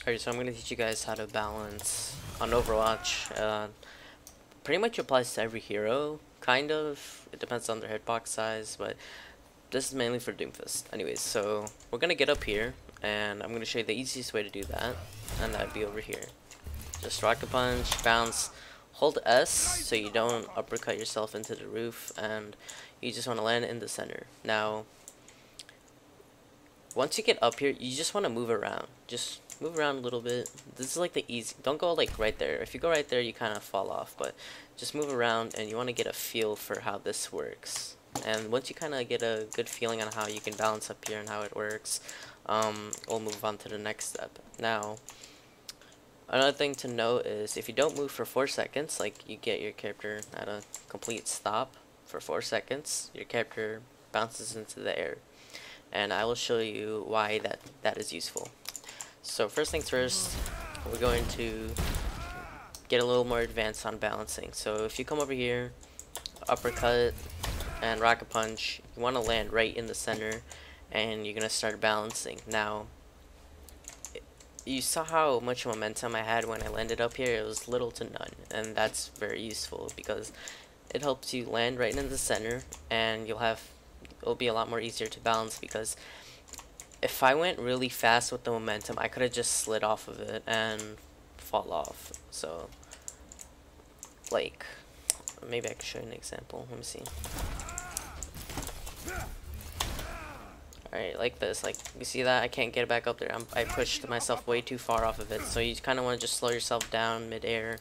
Alright, so I'm gonna teach you guys how to balance on Overwatch. Pretty much applies to every hero, kind of. It depends on their hitbox size, but this is mainly for Doomfist. Anyways, so we're gonna get up here, and I'm gonna show you the easiest way to do that, and that'd be over here. Just rocket punch, bounce, hold S so you don't uppercut yourself into the roof, and you just want to land in the center. Now, once you get up here, you just want to move around. Just move around a little bit. This is like the easy. Don't go like right there. If you go right there, you kind of fall off. But just move around, and you want to get a feel for how this works. And once you kind of get a good feeling on how you can balance up here and how it works, we'll move on to the next step. Now, another thing to note is if you don't move for 4 seconds, like you get your character at a complete stop for 4 seconds, your character bounces into the air. And I will show you why that is useful. So first things first, we're going to get a little more advanced on balancing. So if you come over here, uppercut and rocket punch, you want to land right in the center, and you're gonna start balancing. Now, you saw how much momentum I had when I landed up here. It was little to none, and that's very useful because it helps you land right in the center, and it'll be a lot more easier to balance, because if I went really fast with the momentum, I could have just slid off of it and fall off. So, like, maybe I could show you an example. Let me see. Alright, like this. Like, you see that? I can't get back up there. I pushed myself way too far off of it. So you kind of want to just slow yourself down mid-air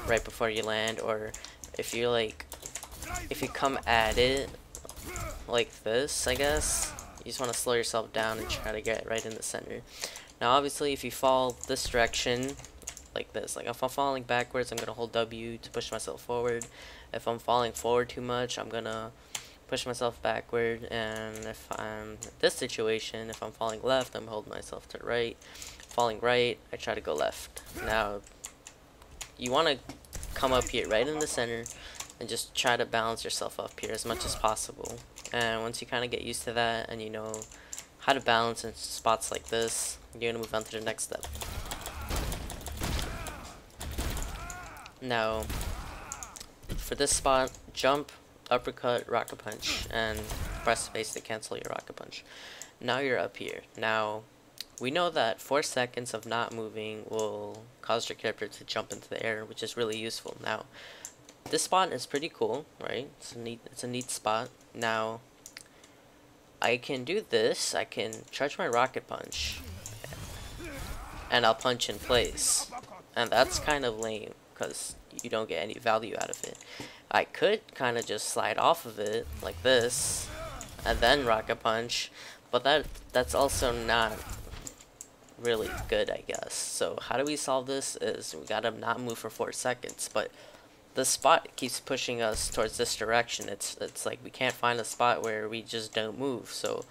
right before you land. Or if you come at it like this, I guess, you just want to slow yourself down and try to get right in the center. Now, obviously, if you fall this direction, like this, like if I'm falling backwards, I'm going to hold W to push myself forward. If I'm falling forward too much, I'm going to push myself backward. And if I'm in this situation, if I'm falling left, I'm holding myself to the right. Falling right, I try to go left. Now, you want to come up here right in the center and just try to balance yourself up here as much as possible. And once you kind of get used to that and you know how to balance in spots like this, you're going to move on to the next step. Now, for this spot, jump, uppercut, rocket punch, and press space to cancel your rocket punch. Now you're up here. Now, we know that 4 seconds of not moving will cause your character to jump into the air, which is really useful. Now, this spot is pretty cool, right? It's a neat spot. Now, I can do this. I can charge my rocket punch, and I'll punch in place. And that's kind of lame, because you don't get any value out of it. I could kind of just slide off of it, like this, and then rocket punch, but that's also not really good, I guess. So how do we solve this is we gotta not move for 4 seconds, but the spot keeps pushing us towards this direction. It's like we can't find a spot where we just don't move. So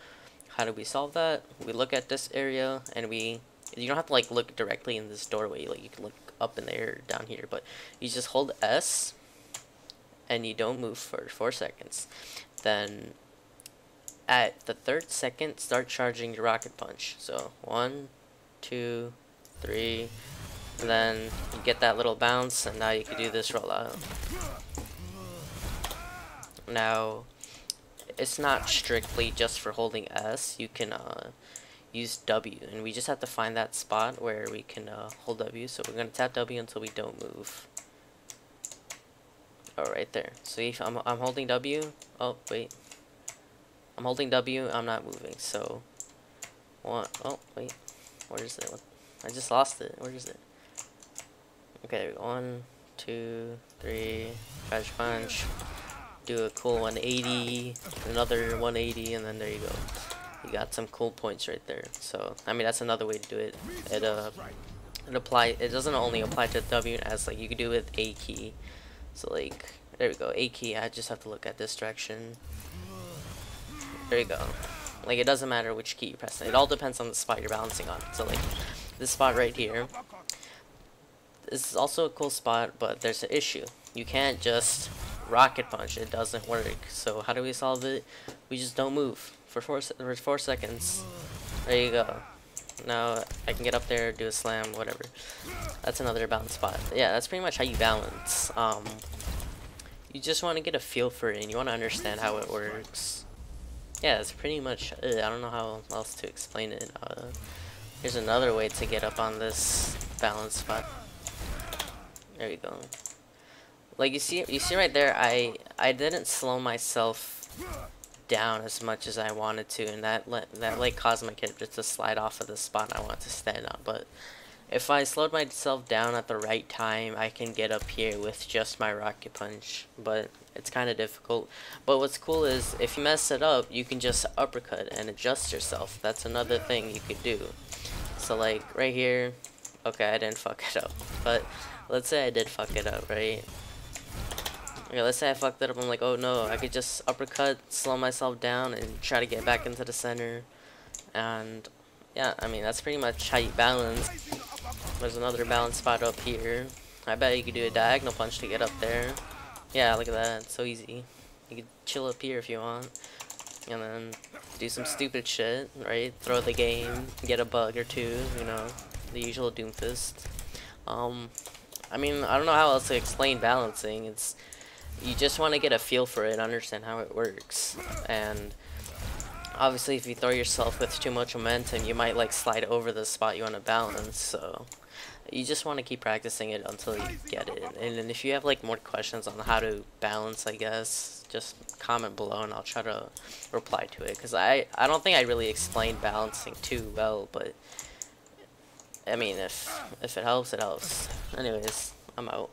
how do we solve that? We look at this area, and you don't have to like look directly in this doorway. Like, you can look up in the air down here, but you just hold S and you don't move for 4 seconds. Then at the 3rd second, start charging your rocket punch. So 1, 2, 3. And then you get that little bounce, and now you can do this rollout. Now, it's not strictly just for holding S. You can use W, and we just have to find that spot where we can hold W. So we're going to tap W until we don't move. Oh, right there. See, if I'm holding W. Oh, wait. I'm holding W, I'm not moving. So, oh, wait. Where is it? I just lost it. Where is it? Okay, there we go. 1, 2, 3, charge punch, do a cool 180, another 180, and then there you go. You got some cool points right there. So, I mean, that's another way to do it. It doesn't only apply to W, as like you could do it with A key. So like, there we go, A key. I just have to look at this direction. There you go. Like, it doesn't matter which key you press. It all depends on the spot you're balancing on. So like, this spot right here. This is also a cool spot, but there's an issue. You can't just rocket punch. It doesn't work. So how do we solve it? We just don't move for 4 seconds. There you go. Now I can get up there, do a slam, whatever. That's another balance spot. Yeah, that's pretty much how you balance. You just want to get a feel for it and you want to understand how it works. Yeah, that's pretty much it. I don't know how else to explain it. Here's another way to get up on this balance spot. There you go. Like you see right there, I didn't slow myself down as much as I wanted to, and that like caused my character to slide off of the spot I want to stand on. But if I slowed myself down at the right time, I can get up here with just my rocket punch. But it's kind of difficult. But what's cool is if you mess it up, you can just uppercut and adjust yourself. That's another thing you could do. So like right here, okay, I didn't fuck it up, but let's say I did fuck it up, right? Okay, let's say I fucked it up. I'm like, oh no, I could just uppercut, slow myself down, and try to get back into the center. And yeah, I mean, that's pretty much how you balance. There's another balance spot up here. I bet you could do a diagonal punch to get up there. Yeah, look at that, it's so easy. You could chill up here if you want, and then do some stupid shit, right? Throw the game, get a bug or two, you know, the usual Doomfist. I mean, I don't know how else to explain balancing. It's, you just want to get a feel for it, understand how it works, and obviously if you throw yourself with too much momentum, you might like slide over the spot you want to balance, so you just want to keep practicing it until you get it. And then if you have like more questions on how to balance, I guess, just comment below and I'll try to reply to it, because I don't think I really explained balancing too well, but I mean, if it helps, it helps. Anyways, I'm out.